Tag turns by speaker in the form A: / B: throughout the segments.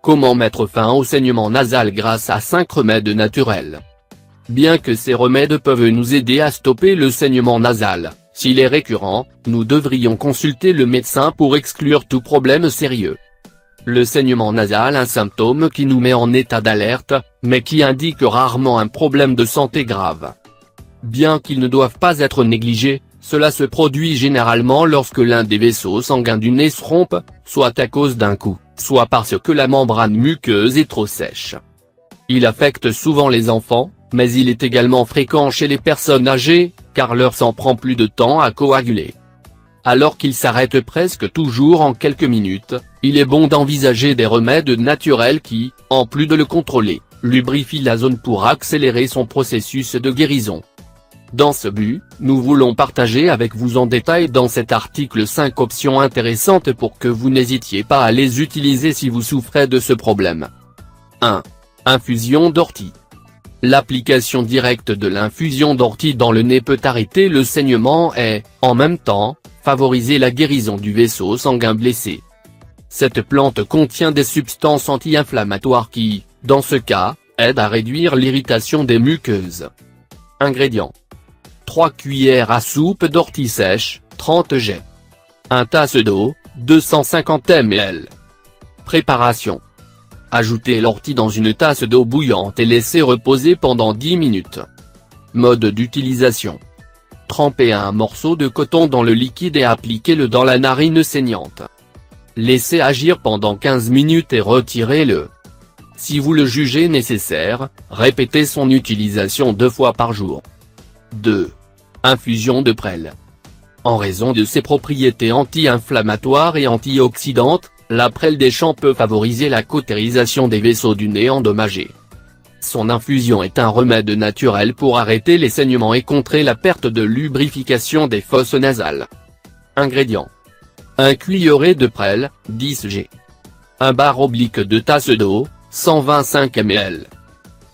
A: Comment mettre fin au saignement nasal grâce à 5 remèdes naturels. Bien que ces remèdes peuvent nous aider à stopper le saignement nasal, s'il est récurrent, nous devrions consulter le médecin pour exclure tout problème sérieux. Le saignement nasal est un symptôme qui nous met en état d'alerte, mais qui indique rarement un problème de santé grave. Bien qu'ils ne doivent pas être négligés, cela se produit généralement lorsque l'un des vaisseaux sanguins du nez se rompe, soit à cause d'un coup, soit parce que la membrane muqueuse est trop sèche. Il affecte souvent les enfants, mais il est également fréquent chez les personnes âgées, car leur sang prend plus de temps à coaguler. Alors qu'il s'arrête presque toujours en quelques minutes, il est bon d'envisager des remèdes naturels qui, en plus de le contrôler, lubrifient la zone pour accélérer son processus de guérison. Dans ce but, nous voulons partager avec vous en détail dans cet article 5 options intéressantes pour que vous n'hésitiez pas à les utiliser si vous souffrez de ce problème. 1. Infusion d'ortie. L'application directe de l'infusion d'ortie dans le nez peut arrêter le saignement et, en même temps, favoriser la guérison du vaisseau sanguin blessé. Cette plante contient des substances anti-inflammatoires qui, dans ce cas, aident à réduire l'irritation des muqueuses. Ingrédients. 3 cuillères à soupe d'ortie sèche, 30 g. 1 tasse d'eau, 250 ml. Préparation. Ajoutez l'ortie dans une tasse d'eau bouillante et laissez reposer pendant 10 minutes. Mode d'utilisation. Trempez un morceau de coton dans le liquide et appliquez-le dans la narine saignante. Laissez agir pendant 15 minutes et retirez-le. Si vous le jugez nécessaire, répétez son utilisation 2 fois par jour. 2. Infusion de prêle. En raison de ses propriétés anti-inflammatoires et antioxydantes, la prêle des champs peut favoriser la cautérisation des vaisseaux du nez endommagés. Son infusion est un remède naturel pour arrêter les saignements et contrer la perte de lubrification des fosses nasales. Ingrédients. 1 cuillerée de prêle, 10 g. 1 bar oblique de tasse d'eau, 125 ml.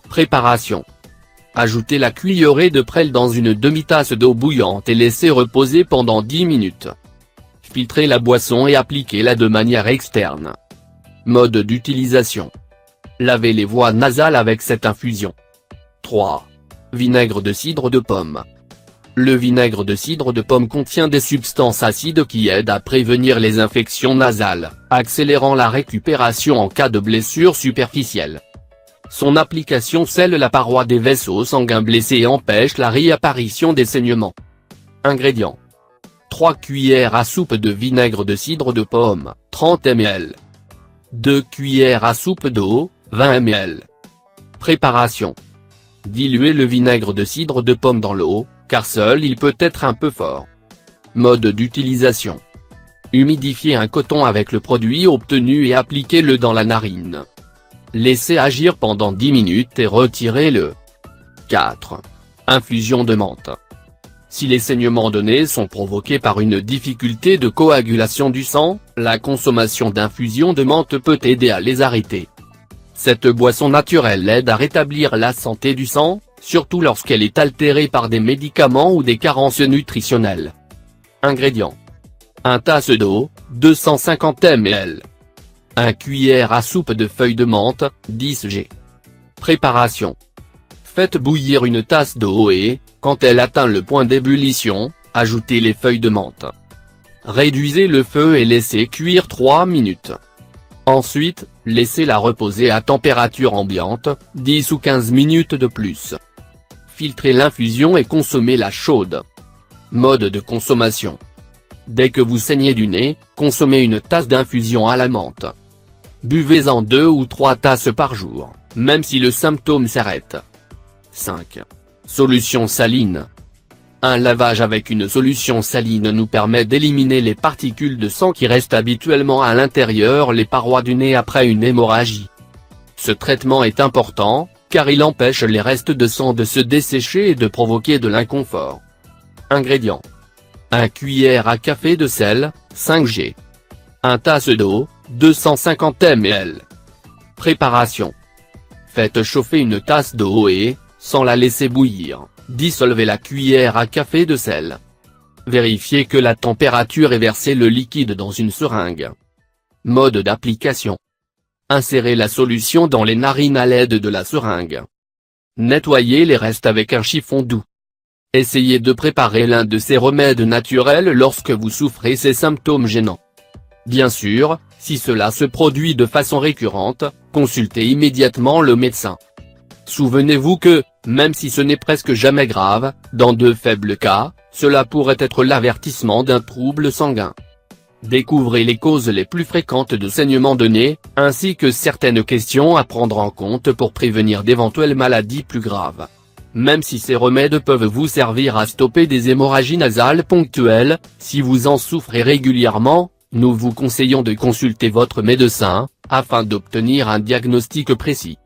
A: Préparation. Ajoutez la cuillerée de prêle dans une demi-tasse d'eau bouillante et laissez reposer pendant 10 minutes. Filtrez la boisson et appliquez-la de manière externe. Mode d'utilisation. Lavez les voies nasales avec cette infusion. 3. Vinaigre de cidre de pomme. Le vinaigre de cidre de pomme contient des substances acides qui aident à prévenir les infections nasales, accélérant la récupération en cas de blessure superficielle. Son application scelle la paroi des vaisseaux sanguins blessés et empêche la réapparition des saignements. Ingrédients. 3 cuillères à soupe de vinaigre de cidre de pomme, 30 ml. 2 cuillères à soupe d'eau, 20 ml. Préparation. Diluez le vinaigre de cidre de pomme dans l'eau, car seul il peut être un peu fort. Mode d'utilisation. Humidifiez un coton avec le produit obtenu et appliquez-le dans la narine. Laissez agir pendant 10 minutes et retirez-le. 4. Infusion de menthe. Si les saignements de nez sont provoqués par une difficulté de coagulation du sang, la consommation d'infusion de menthe peut aider à les arrêter. Cette boisson naturelle aide à rétablir la santé du sang, surtout lorsqu'elle est altérée par des médicaments ou des carences nutritionnelles. Ingrédients. 1 tasse d'eau, 250 ml. 1 cuillère à soupe de feuilles de menthe, 10 g. Préparation. Faites bouillir une tasse d'eau et, quand elle atteint le point d'ébullition, ajoutez les feuilles de menthe. Réduisez le feu et laissez cuire 3 minutes. Ensuite, laissez-la reposer à température ambiante, 10 ou 15 minutes de plus. Filtrez l'infusion et consommez-la chaude. Mode de consommation. Dès que vous saignez du nez, consommez une tasse d'infusion à la menthe. Buvez-en 2 ou 3 tasses par jour, même si le symptôme s'arrête. 5. Solution saline. Un lavage avec une solution saline nous permet d'éliminer les particules de sang qui restent habituellement à l'intérieur les parois du nez après une hémorragie. Ce traitement est important, car il empêche les restes de sang de se dessécher et de provoquer de l'inconfort. Ingrédients. 1 cuillère à café de sel, 5 g. 1 tasse d'eau, 250 ml. Préparation. Faites chauffer une tasse d'eau et, sans la laisser bouillir, dissolvez la cuillère à café de sel. Vérifiez que la température et versez le liquide dans une seringue. Mode d'application. Insérez la solution dans les narines à l'aide de la seringue. Nettoyez les restes avec un chiffon doux. Essayez de préparer l'un de ces remèdes naturels lorsque vous souffrez ces symptômes gênants. Bien sûr, si cela se produit de façon récurrente, consultez immédiatement le médecin. Souvenez-vous que, même si ce n'est presque jamais grave, dans de faibles cas, cela pourrait être l'avertissement d'un trouble sanguin. Découvrez les causes les plus fréquentes de saignements de nez, ainsi que certaines questions à prendre en compte pour prévenir d'éventuelles maladies plus graves. Même si ces remèdes peuvent vous servir à stopper des hémorragies nasales ponctuelles, si vous en souffrez régulièrement, nous vous conseillons de consulter votre médecin, afin d'obtenir un diagnostic précis.